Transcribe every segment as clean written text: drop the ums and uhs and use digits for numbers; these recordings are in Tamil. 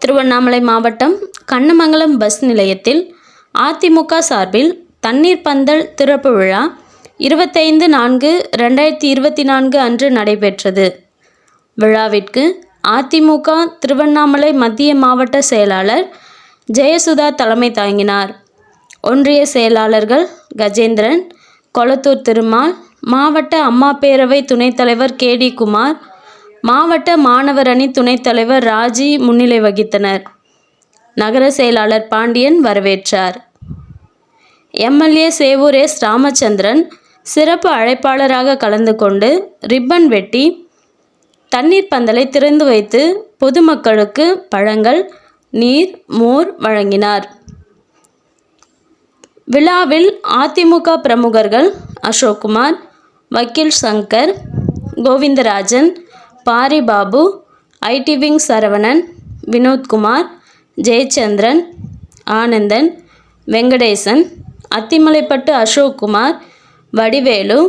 திருவண்ணாமலை மாவட்டம் கண்ணமங்கலம் பஸ் நிலையத்தில் அதிமுக சார்பில் தண்ணீர் பந்தல் திறப்பு விழா 25/4/2024 அன்று நடைபெற்றது. விழாவிற்கு அதிமுக திருவண்ணாமலை மத்திய மாவட்ட செயலாளர் ஜெயசுதா தலைமை தாங்கினார். ஒன்றிய செயலாளர்கள் கஜேந்திரன், கொளத்தூர் திருமால், மாவட்ட அம்மா பேரவை துணைத் தலைவர் KD குமார், மாவட்ட மாணவர் அணி துணைத் தலைவர் ராஜி முன்னிலை வகித்தனர். நகர செயலாளர் பாண்டியன் வரவேற்றார். MLA Sevur S. ராமச்சந்திரன் சிறப்பு அழைப்பாளராக கலந்து கொண்டு ரிப்பன் வெட்டி தண்ணீர் பந்தலை திறந்து வைத்து பொதுமக்களுக்கு பழங்கள், நீர், மோர் வழங்கினார். விழாவில் அதிமுக பிரமுகர்கள் அசோக்குமார், வக்கீல் சங்கர், கோவிந்தராஜன், பாரி பாபு, IT விங் சரவணன், வினோத்குமார், ஜெயச்சந்திரன், ஆனந்தன், வெங்கடேசன், அத்திமலைப்பட்டு அசோக்குமார், வடிவேலு,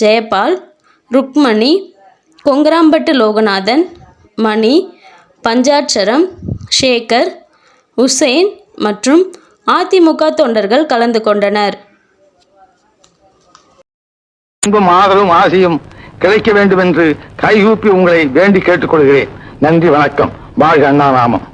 ஜெயபால், ருக்மணி, கொங்கராம்பட்டு லோகநாதன், மணி, பஞ்சாட்சரம், சேகர், உசேன் மற்றும் அதிமுக தொண்டர்கள் கலந்து கொண்டனர். அன்பும் ஆதரவும் ஆசையும் கிடைக்க வேண்டும் என்று கைகூப்பி உங்களை வேண்டி கேட்டுக்கொள்கிறேன். நன்றி, வணக்கம். வாழ்க அண்ணா நாமம்.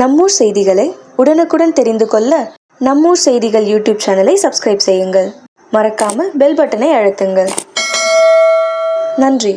நம்மூர் செய்திகளை உடனுக்குடன் தெரிந்து கொள்ள நம்மூர் செய்திகள் யூடியூப் சேனலை சப்ஸ்கிரைப் செய்யுங்கள். மறக்காம பெல் பட்டனை அழுத்துங்கள். நன்றி.